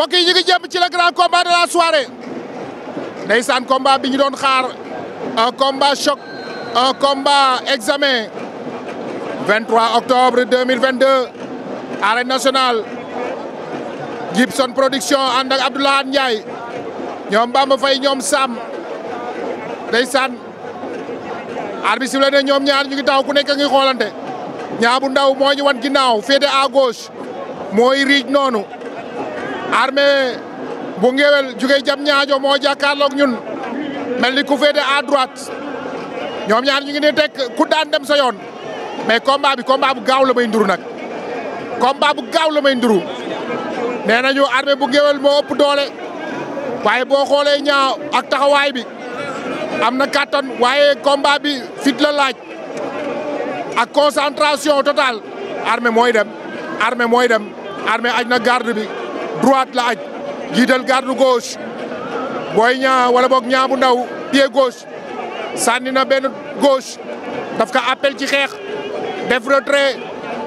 mbokk yi ñu ngi jëm ci le grand combat de la soirée ndeysaan combat bi ñu doon xaar un combat choc un combat examen 23 octobre 2022 arène nationale Gibson production ànd ak Abdoulaye Ndiaye ñoom Bamba Faye ñoom Sam ndeysaan arbitre sifflé na ñoom ñaar ñu ngi taw ku nekk ngi xoolante Niang bu Ndaw moo ñu wan ginnaaw féete à gauche mooy riij noonu Armé bu Ngéwél jugee jam ñaajo moo jàkkaarloog ñun mel ni ku féete à droite ñoom ñaar ñu ngi ne teg ku daan dem sa yoon mais combat bi combat bu gaaw la may nduru nag combat bu gaaw la may nduru nee nañu Armé bu Ngéwél moo ëpp doole waaye boo xoolee Niang ak taxawaay bi am na kattan waaye combat bi fit la laaj ak concentration totale Armé mooy dem Armé mooy dem Armé aj na garde bi droite la aj jiital garde gauche Boy Niang wala boog Niang bu Ndaw pied gauche sànni na benn gauche daf ka appel ci xeex def retrait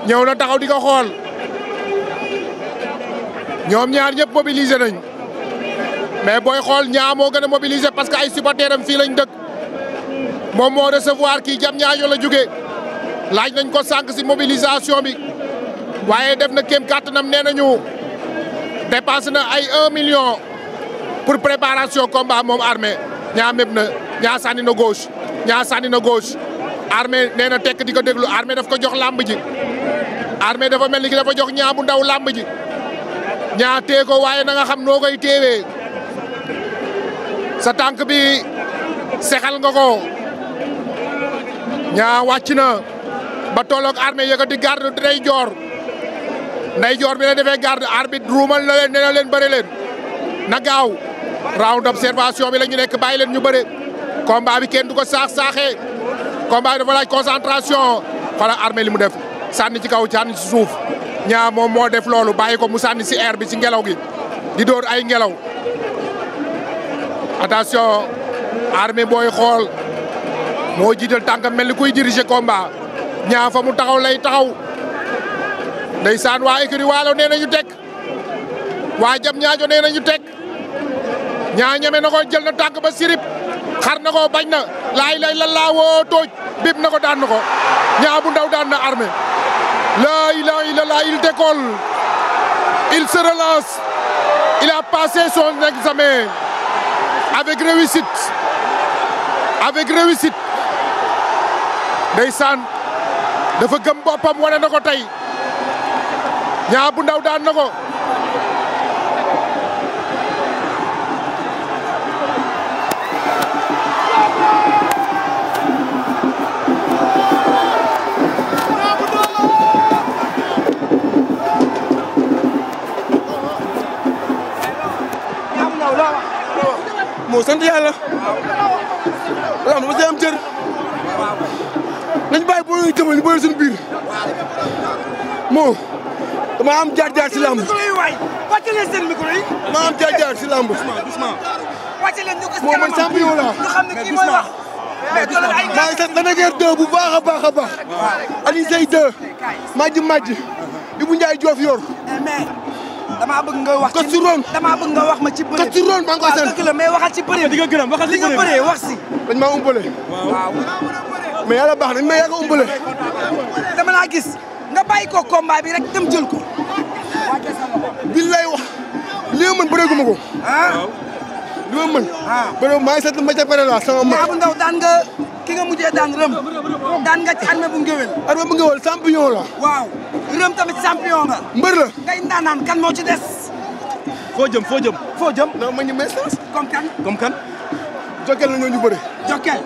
ñëw na taxaw di ko xool ñoom ñaar ñëpp mobilisé nañ mais booy xool Niang moo gën a mobilisé parce que ay supporters am fii lañ dëkk moom moo recevoir kii jam ñaajo la jóge laaj nañ ko sànq si mobilisation bi waaye def na kéem kàttanam nee nañu dépassé na ay 1 million pour préparation combat moom Armé Niang méb na Niang sànni na gauche Niang sànni na gauche Armé nee na tekk di ko déglu Armé daf ko jox làmb ji Armé dafa mel ni ki dafa jox Niang bu Ndaw làmb ji Niang tee ko waaye na nga xam noo koy teewee sa tànk bi sexal nga ko Niang wàcc na ba tolloog Armé yëkkati garde ndeyjoor bi la defee garde arbitre ruumal na leen nee na leen bëre leen na gaaw round d'observation bi la ñu nekk bàyyi leen ñu bëre combat bi kenn du ko saaxee combat bi dafa laaj concentration xoolal Armé li mu def sànni ci kaw sànni ci suuf Niang moom moo def loolu bàyyi ko mu sànni si air bi ci ngelaw gi di dóor ay ngelaw attention Armé booy xool moo jiital tànkam mel ni kuy diriger combat Niang fa mu taxaw lay taxaw ndeysaan waa écurie Waalo nee nañu teg waa jam ñaajo nee nañu teg Niang ñeme na ko jël na tànk ba sirip xar na ko bañ na laay lay la laawoo tooj bib na ko daan na ko Niang bu Ndaw daan na Armé la ilaha illallah il décolle il se relance il a passé son examen avec réussite ndeysaan dafa gëm boppam wane na ko tey Niang bu Ndaw daan na ko moo sant yàlla waaw dama see am cër nañ bàyyi boo ñuy tëmal ñu bëri suñu biir moo dama am jaar-jaar si lamb wàcce leen seen micro yi dama am jaar-jaar si lamb wàcce leen ñu ko moo man champion la ñu xam ne kii mooy wax maa ngi sant Lac de Guiers 2 bu baax a baax a baax Alioune Seye 2 majji Ibou Ndiaye Diof yor mais dama bëgg nga wax ko suroon dama bëgg nga wax ma ci bëre ko suroon maa ngi koy sant dëgg la mais waxal ci bëre di nga gërëm waxal ci li nga bëree wax si dañ maa umpale waaw mais yàlla baax nañ ma yàgg a umpale dama laa gis nga bàyyi ko combat bi rek dem jël ko billaay wax li ma mën bëreeguma ko li ma mën bëre maa ngi sant Mathia Pere la sama mag Niang bu Ndaw daan nga ki nga mujjee daan rëm daan nga ci Armé bu Ngéwél Armé bu Ngéwél champion la waaw rëm tamit champion nga mbër la ngay ndaanaan kan moo ci des foo jëm non ma ñu message comme kan comme kan Jokal la ñoo ñu bëre Jokal